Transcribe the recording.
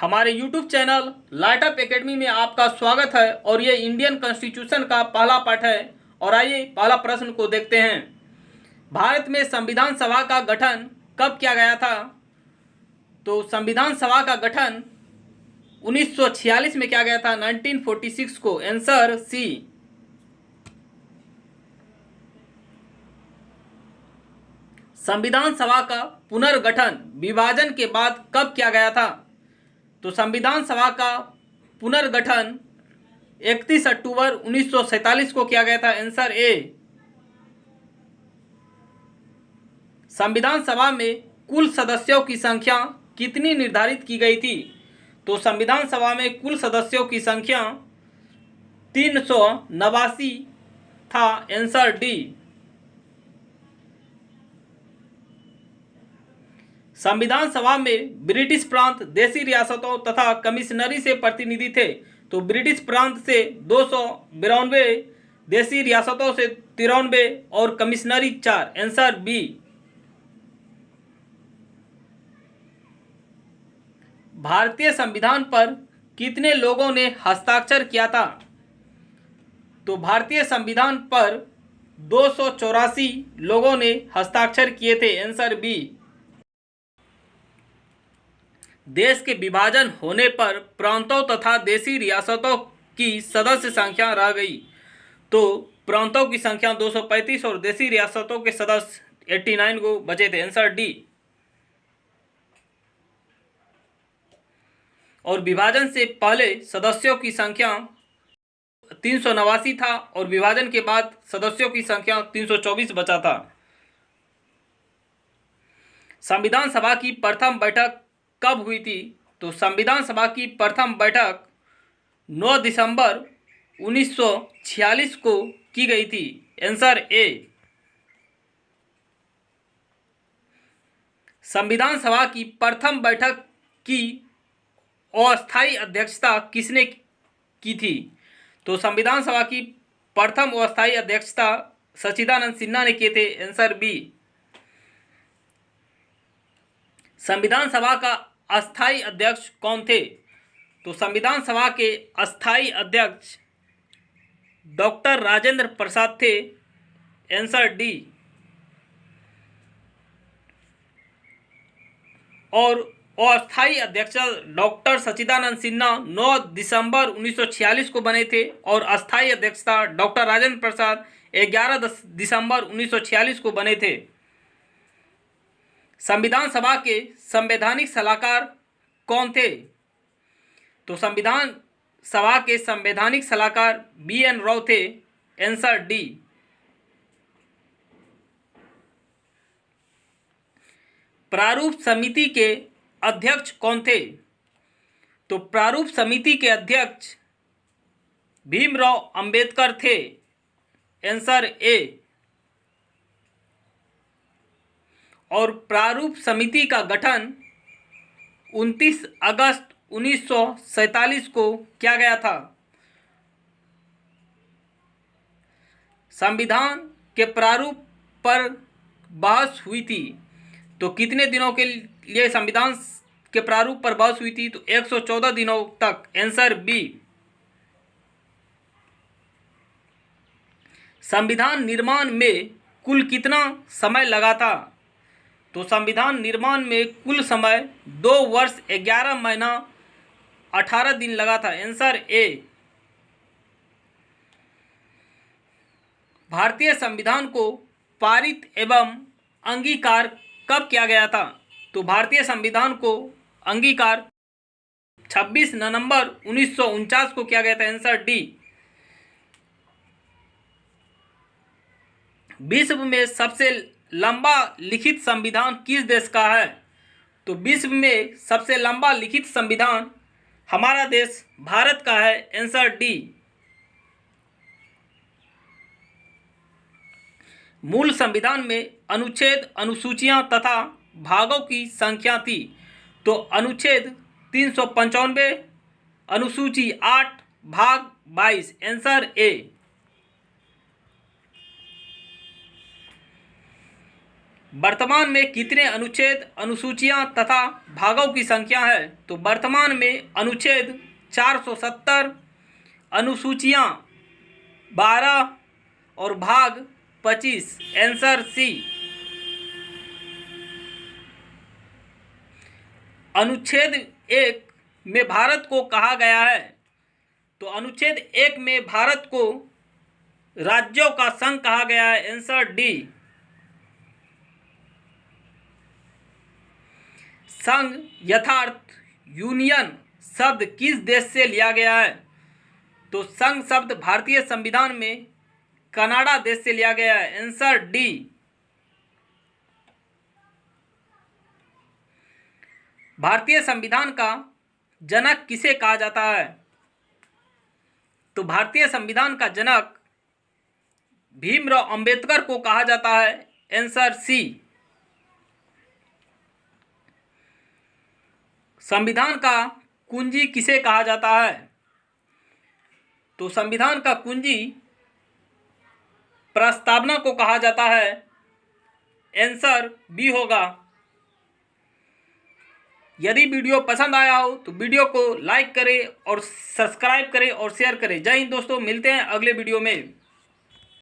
हमारे YouTube channel light up academy में आपका स्वागत है और ये इंडियन कॉन्स्टिट्यूशन का पहला पाठ है। और आइए पहला प्रश्न को देखते हैं। भारत में संविधान सभा का गठन कब किया गया था? तो संविधान सभा का गठन 1946 में किया गया था, 1946 को। Answer C. संविधान सभा का पुनर्गठन विभाजन के बाद कब किया गया था? तो संविधान सभा का पुनर्गठन 31 अक्टूबर 1947 को किया गया था। Answer A. संविधान सभा में कुल सदस्यों की संख्या कितनी निर्धारित की गई थी? तो संविधान सभा में कुल सदस्यों की संख्या 389 था। Answer D. संविधान सभा में ब्रिटिश प्रांत देशी रियासतों तथा कमिश्नरी से प्रतिनिधि थे। तो ब्रिटिश प्रांत से 292, देशी रियासतों से 93 और कमिश्नरी 4। Answer B. भारतीय संविधान पर कितने लोगों ने हस्ताक्षर किया था? तो भारतीय संविधान पर 284 लोगों ने हस्ताक्षर किए थे। Answer B. देश के विभाजन होने पर प्रांतों तथा देशी रियासतों की सदस्य संख्या रह गई। तो प्रांतों की संख्या 235 और देशी रियासतों के सदस्य 89 को बचे थे। Answer D. और विभाजन से पहले सदस्यों की संख्या 389 था और विभाजन के बाद सदस्यों की संख्या 324 बचा था। संविधान सभा की प्रथम बैठक कब हुई थी? तो संविधान सभा की प्रथम बैठक 9 दिसंबर 1946 को की गई थी। Answer A. संविधान सभा की प्रथम बैठक की अस्थायी अध्यक्षता किसने की थी? तो संविधान सभा की प्रथम अस्थायी अध्यक्षता सच्चिदानंद सिन्हा ने किए थे। Answer B. संविधान सभा का अस्थायी अध्यक्ष कौन थे? तो संविधान सभा के अस्थायी अध्यक्ष डॉक्टर राजेंद्र प्रसाद थे। Answer D. और अस्थायी अध्यक्ष डॉक्टर सच्चिदानंद सिन्हा 9 दिसंबर 1946 को बने थे और अस्थायी अध्यक्षता डॉक्टर राजेंद्र प्रसाद 11 दिसंबर 1946 को बने थे। संविधान सभा के संवैधानिक सलाहकार कौन थे? तो संविधान सभा के संवैधानिक सलाहकार BN राव थे। Answer D. प्रारूप समिति के अध्यक्ष कौन थे? तो प्रारूप समिति के अध्यक्ष भीमराव अंबेडकर थे। Answer A. और प्रारूप समिति का गठन 29 अगस्त 1947 को किया गया था। संविधान के प्रारूप पर बहस हुई थी। तो कितने दिनों के लिए संविधान के प्रारूप पर बहस हुई थी? तो 114 दिनों तक। Answer B. संविधान निर्माण में कुल कितना समय लगा था? तो संविधान निर्माण में कुल समय 2 वर्ष 11 महीना 18 दिन लगा था। Answer A. भारतीय संविधान को पारित एवं अंगीकार कब किया गया था? तो भारतीय संविधान को अंगीकार 26 नवंबर 1949 को किया गया था। Answer D. विश्व में सबसे लंबा लिखित संविधान किस देश का है? तो विश्व में सबसे लंबा लिखित संविधान हमारा देश भारत का है। Answer D. मूल संविधान में अनुच्छेद, अनुसूचियां तथा भागों की संख्या थी। तो अनुच्छेद 395, अनुसूची 8, भाग 22। Answer A. वर्तमान में कितने अनुच्छेद, अनुसूचियां तथा भागों की संख्या है? तो वर्तमान में अनुच्छेद 470, अनुसूचियां 12 और भाग 25। Answer C. अनुच्छेद 1 में भारत को कहा गया है? तो अनुच्छेद 1 में भारत को राज्यों का संघ कहा गया है। Answer D. संघ यथार्थ यूनियन शब्द किस देश से लिया गया है? तो संघ शब्द भारतीय संविधान में कनाडा देश से लिया गया है। Answer D. भारतीय संविधान का जनक किसे कहा जाता है? तो भारतीय संविधान का जनक भीमराव अंबेडकर को कहा जाता है। Answer C. संविधान का कुंजी किसे कहा जाता है? तो संविधान का कुंजी प्रस्तावना को कहा जाता है। आंसर बी होगा। यदि वीडियो पसंद आया हो तो वीडियो को लाइक करें और सब्सक्राइब करें और शेयर करें। जय हिंद दोस्तों, मिलते हैं अगले वीडियो में।